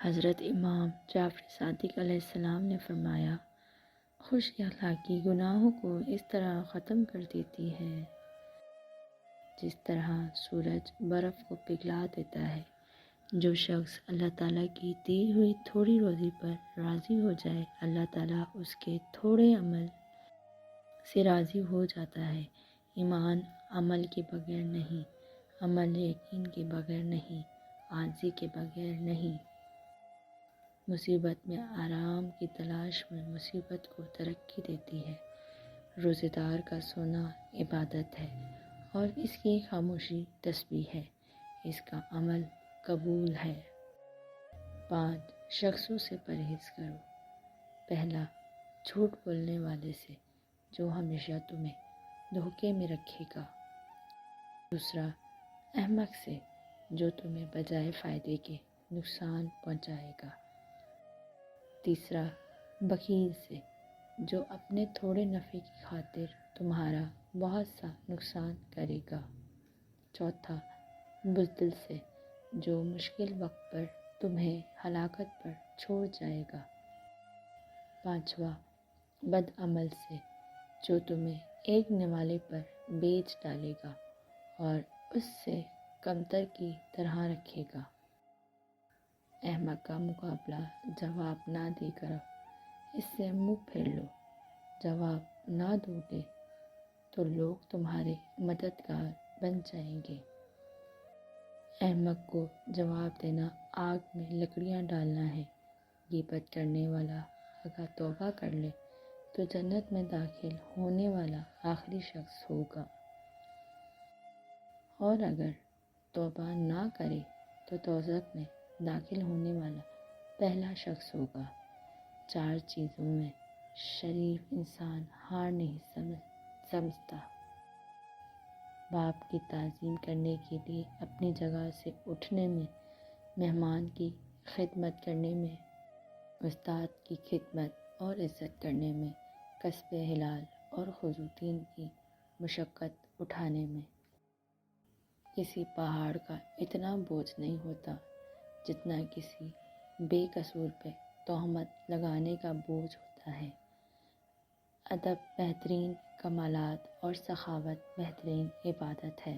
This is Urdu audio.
حضرت امام جعفر صادق علیہ السلام نے فرمایا، خوش اخلاقی گناہوں کو اس طرح ختم کر دیتی ہے جس طرح سورج برف کو پگھلا دیتا ہے۔ جو شخص اللہ تعالیٰ کی دی ہوئی تھوڑی روزی پر راضی ہو جائے، اللہ تعالیٰ اس کے تھوڑے عمل سے راضی ہو جاتا ہے۔ ایمان عمل کے بغیر نہیں، عمل یقین کے بغیر نہیں، عاجزی کے بغیر نہیں۔ مصیبت میں آرام کی تلاش میں مصیبت کو ترقی دیتی ہے۔ روزے دار کا سونا عبادت ہے اور اس کی خاموشی تسبیح ہے، اس کا عمل قبول ہے۔ 5 شخصوں سے پرہیز کرو۔ پہلا، جھوٹ بولنے والے سے جو ہمیشہ تمہیں دھوکے میں رکھے گا۔ دوسرا، احمق سے جو تمہیں بجائے فائدے کے نقصان پہنچائے گا۔ تیسرا، بخیل سے جو اپنے تھوڑے نفع کی خاطر تمہارا بہت سا نقصان کرے گا۔ چوتھا، بزدل سے جو مشکل وقت پر تمہیں ہلاکت پر چھوڑ جائے گا۔ پانچواں، بد عمل سے جو تمہیں ایک نوالے پر بیچ ڈالے گا اور اس سے کمتر کی طرح رکھے گا۔ احمق کا مقابلہ جواب نہ دے کرو، اس سے منہ پھیر لو۔ جواب نہ دو گے تو لوگ تمہارے مددگار بن جائیں گے۔ احمق کو جواب دینا آگ میں لکڑیاں ڈالنا ہے۔ غیبت کرنے والا اگر توبہ کر لے تو جنت میں داخل ہونے والا آخری شخص ہوگا، اور اگر توبہ نہ کرے تو دوزخ میں داخل ہونے والا پہلا شخص ہوگا۔ 4 چیزوں میں شریف انسان ہار نہیں سمجھتا۔ باپ کی تعظیم کرنے کے لیے اپنی جگہ سے اٹھنے میں، مہمان کی خدمت کرنے میں، استاد کی خدمت اور عزت کرنے میں، کسب حلال اور خضوتین کی مشقت اٹھانے میں۔ کسی پہاڑ کا اتنا بوجھ نہیں ہوتا جتنا کسی بے قصور پہ تہمت لگانے کا بوجھ ہوتا ہے۔ ادب بہترین کمالات اور سخاوت بہترین عبادت ہے۔